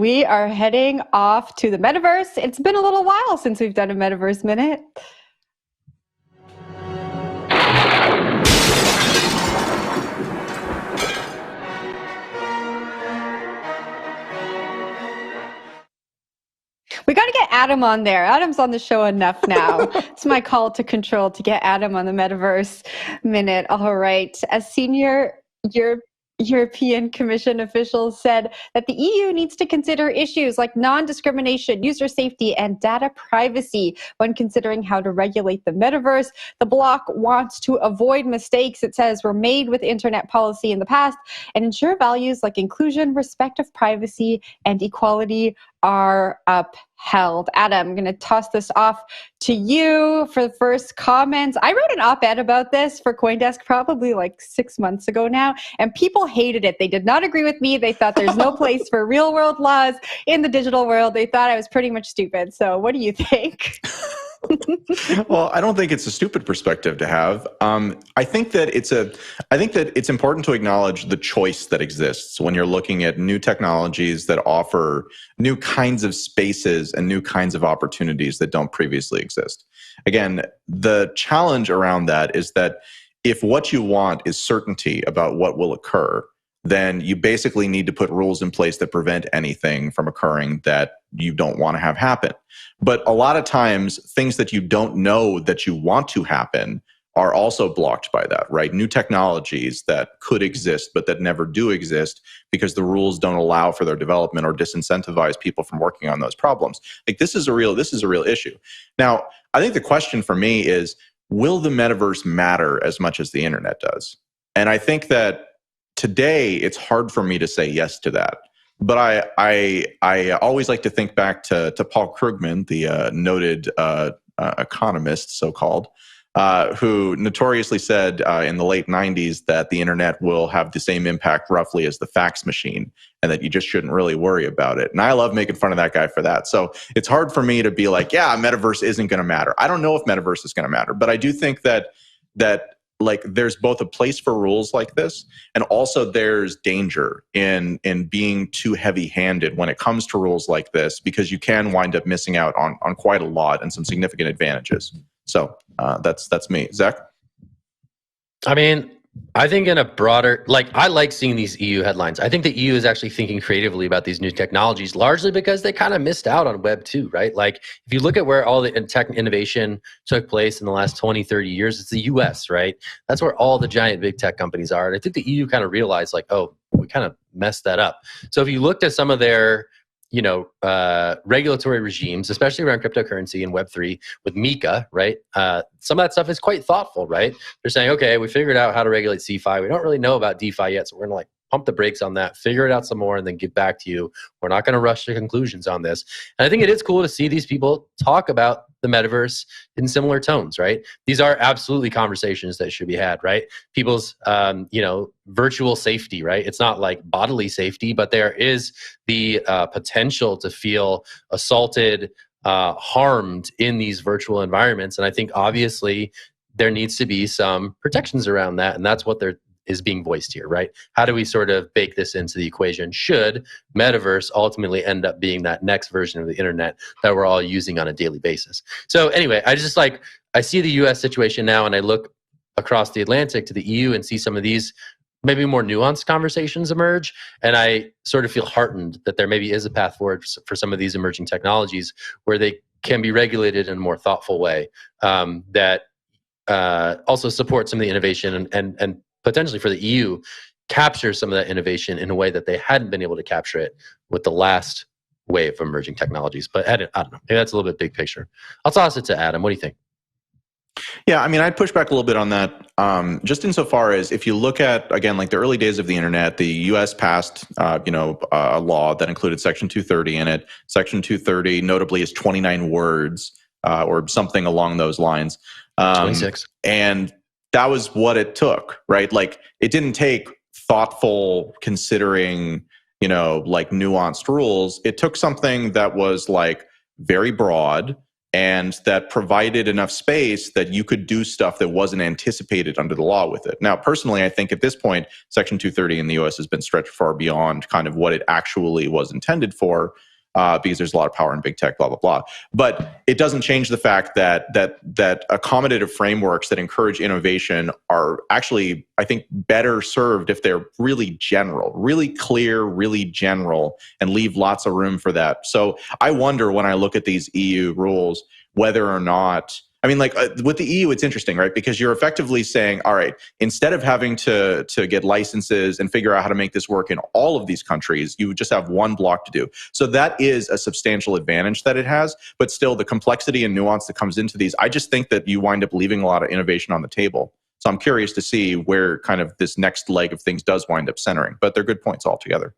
we are heading off to the Metaverse. It's been a little while since we've done a Metaverse Minute. We got to get Adam on there. Adam's on the show enough now. It's my call to control to get Adam on the Metaverse Minute. All right. A senior European Commission official said that the EU needs to consider issues like non-discrimination, user safety, and data privacy when considering how to regulate the metaverse. The bloc wants to avoid mistakes, it says, were made with internet policy in the past and ensure values like inclusion, respect of privacy, and equality are upheld. Adam, I'm going to toss this off to you for the first comments. I wrote an op-ed about this for CoinDesk probably like 6 months ago now, and people hated it. They did not agree with me. They thought there's no place for real world laws in the digital world. They thought I was pretty much stupid. So what do you think? Well, I don't think it's a stupid perspective to have. I think that it's important to acknowledge the choice that exists when you're looking at new technologies that offer new kinds of spaces and new kinds of opportunities that don't previously exist. Again, the challenge around that is that if what you want is certainty about what will occur, then you basically need to put rules in place that prevent anything from occurring that you don't want to have happen. But a lot of times, things that you don't know that you want to happen are also blocked by that, right? New technologies that could exist, but that never do exist because the rules don't allow for their development or disincentivize people from working on those problems. Like this is a real issue. Now, I think the question for me is, will the metaverse matter as much as the internet does? And I think that today, it's hard for me to say yes to that. But I always like to think back to Paul Krugman, the noted economist, so-called, who notoriously said in the late 90s that the internet will have the same impact roughly as the fax machine and that you just shouldn't really worry about it. And I love making fun of that guy for that. So it's hard for me to be like, yeah, metaverse isn't going to matter. I don't know if metaverse is going to matter, but I do think that like there's both a place for rules like this, and also there's danger in being too heavy-handed when it comes to rules like this, because you can wind up missing out on quite a lot and some significant advantages. So that's me. Zach? I mean, I think in a broader, I like seeing these EU headlines. I think the EU is actually thinking creatively about these new technologies, largely because they kind of missed out on Web 2, right? Like, if you look at where all the tech innovation took place in the last 20, 30 years, it's the US, right? That's where all the giant big tech companies are. And I think the EU kind of realized, like, oh, we kind of messed that up. So if you looked at some of their regulatory regimes, especially around cryptocurrency and Web3 with MiCA, right? Some of that stuff is quite thoughtful, right? They're saying, okay, we figured out how to regulate CeFi. We don't really know about DeFi yet, so we're going to pump the brakes on that, figure it out some more, and then get back to you. We're not going to rush to conclusions on this. And I think it is cool to see these people talk about the metaverse in similar tones, right? These are absolutely conversations that should be had, right? People's, virtual safety, right? It's not like bodily safety, but there is the potential to feel assaulted, harmed in these virtual environments. And I think obviously there needs to be some protections around that. And that's what is being voiced here, right? How do we sort of bake this into the equation should metaverse ultimately end up being that next version of the internet that we're all using on a daily basis? So anyway, I see the US situation now, and I look across the Atlantic to the EU and see some of these maybe more nuanced conversations emerge. And I sort of feel heartened that there maybe is a path forward for some of these emerging technologies where they can be regulated in a more thoughtful way that also supports some of the innovation and potentially for the EU capture some of that innovation in a way that they hadn't been able to capture it with the last wave of emerging technologies. But I don't know. Maybe that's a little bit big picture. I'll toss it to Adam. What do you think? Yeah, I mean, I'd push back a little bit on that, just insofar as if you look at, again, like the early days of the internet, the U.S. passed, a law that included Section 230 in it. Section 230 notably is 29 words or something along those lines. 26. And that was what it took, right? Like, it didn't take thoughtful considering, nuanced rules. It took something that was like very broad and that provided enough space that you could do stuff that wasn't anticipated under the law with it. Now, personally, I think at this point, Section 230 in the US has been stretched far beyond kind of what it actually was intended for, because there's a lot of power in big tech, blah, blah, blah. But it doesn't change the fact that accommodative frameworks that encourage innovation are actually, I think, better served if they're really general, really clear, really general, and leave lots of room for that. So I wonder when I look at these EU rules, whether or not, I mean, like with the EU, it's interesting, right? Because you're effectively saying, all right, instead of having to get licenses and figure out how to make this work in all of these countries, you just have one block to do. So that is a substantial advantage that it has, but still the complexity and nuance that comes into these, I just think that you wind up leaving a lot of innovation on the table. So I'm curious to see where kind of this next leg of things does wind up centering, but they're good points altogether.